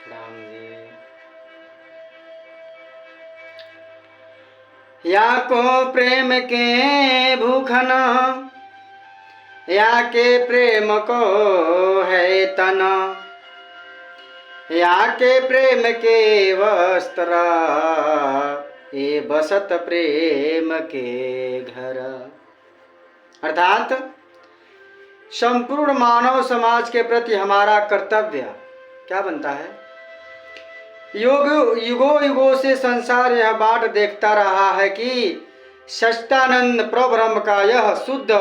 राम जी या को प्रेम के भूखन या के प्रेम को है तन या के प्रेम के वस्त्र ये बसत प्रेम के घर। अर्थात संपूर्ण मानव समाज के प्रति हमारा कर्तव्य क्या बनता है? युगों युगों से संसार यह बाट देखता रहा है कि सच्चिदानंद प्रब्रह्म का यह शुद्ध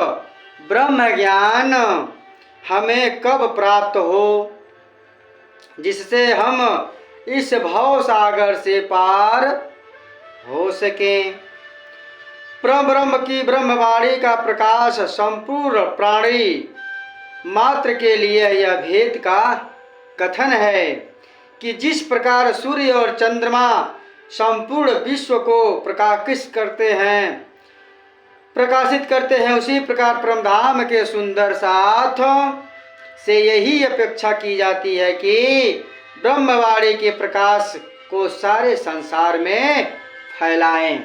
ब्रह्म ज्ञान हमें कब प्राप्त हो, जिससे हम इस भव सागर से पार हो सकें। परब्रह्म की ब्रह्मवाणी का प्रकाश संपूर्ण प्राणी मात्र के लिए यह भेद का कथन है कि जिस प्रकार सूर्य और चंद्रमा संपूर्ण विश्व को प्रकाशित करते हैं उसी प्रकार परमधाम के सुंदर साथ से यही अपेक्षा की जाती है कि ब्रह्मवाणी के प्रकाश को सारे संसार में फैलाएं।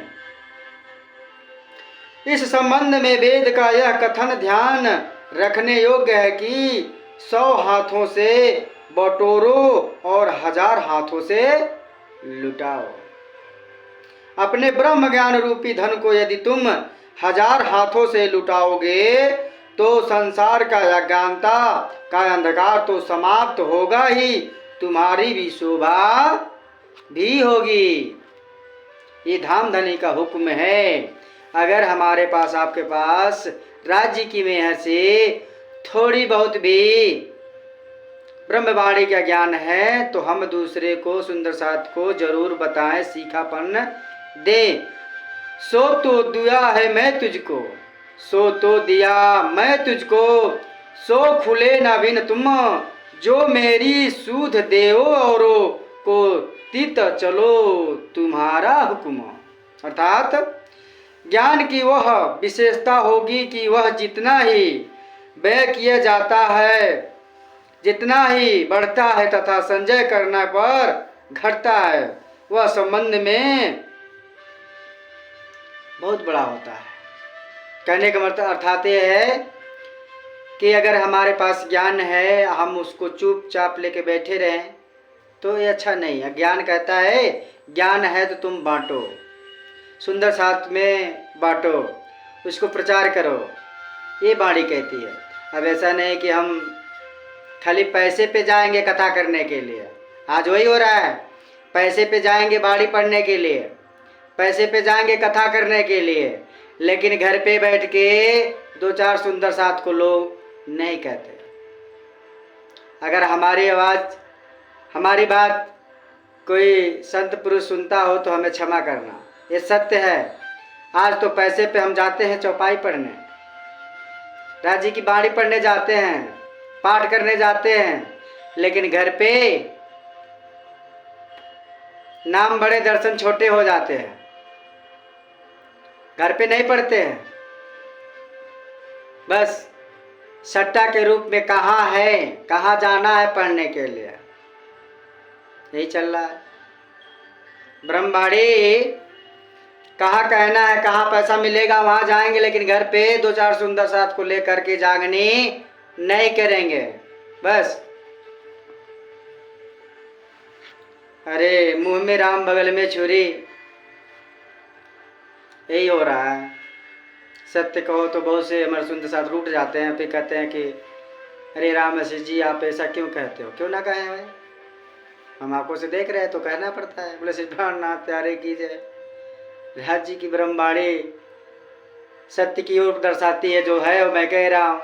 इस संबंध में वेद का यह कथन ध्यान रखने योग्य है कि 100 हाथों से बटोरो और 1000 हाथों से लुटाओ। अपने ब्रह्म ज्ञान रूपी धन को यदि तुम 1000 हाथों से लुटाओगे तो संसार का अज्ञानता का अंधकार तो समाप्त होगा ही, तुम्हारी भी शोभा भी होगी। ये धाम धनी का हुक्म है। अगर हमारे पास आपके पास राज्य की मेहर से थोड़ी बहुत भी ब्रह्मवाणी का ज्ञान है तो हम दूसरे को सुंदर साथ को जरूर बताएं, सीखापन दें। सो तो दिया है मैं तुझको, सो तो दिया मैं तुझको, सो खुले ना बिन तुम, जो मेरी सूध देओ औरों को तीत चलो तुम्हारा हुक्म। अर्थात ज्ञान की वह विशेषता होगी कि वह जितना ही व्यय किया जाता है, जितना ही बढ़ता है तथा संचय करने पर घटता है, वह संबंध में बहुत बड़ा होता है। कहने का मतलब अर्थात यह है कि अगर हमारे पास ज्ञान है हम उसको चुपचाप लेके बैठे रहें तो ये अच्छा नहीं है। ज्ञान कहता है ज्ञान है तो तुम बांटो, सुंदर साथ में बांटो, उसको प्रचार करो, ये वाणी कहती है। अब ऐसा नहीं कि हम खाली पैसे पे जाएंगे कथा करने के लिए। आज वही हो रहा है, पैसे पे जाएंगे बाणी पढ़ने के लिए, पैसे पे जाएंगे कथा करने के लिए, लेकिन घर पे बैठ के 2-4 सुंदर साथ को लोग नहीं कहते। अगर हमारी आवाज़ हमारी बात कोई संत पुरुष सुनता हो तो हमें क्षमा करना, ये सत्य है। आज तो पैसे पे हम जाते हैं चौपाई पढ़ने, राज्य की बाणी पढ़ने जाते हैं, पाठ करने जाते हैं, लेकिन घर पे नाम बड़े दर्शन छोटे हो जाते हैं, घर पे नहीं पढ़ते हैं। बस सट्टा के रूप में कहाँ है, कहाँ जाना है पढ़ने के लिए, यही चल रहा है। ब्रह्मवाणी कहाँ कहना है, कहाँ पैसा मिलेगा वहाँ जाएंगे, लेकिन घर पे 2-4 सुंदर साथ को लेकर के जागनी नहीं करेंगे। बस अरे मुंह में राम बगल में छुरी, यही हो रहा है। सत्य कहो तो बहुत से हमारे सुंदर साथ रूठ जाते हैं, फिर कहते हैं कि अरे राम जी आप ऐसा क्यों कहते हो। क्यों ना कहें भाई, हम आंखों से देख रहे हैं तो कहना पड़ता है। बोले श्री प्राणनाथ प्यारे की जय। राज्य की ब्रह्मवाणी सत्य की ओर दर्शाती है, जो है वो मैं कह रहा हूँ।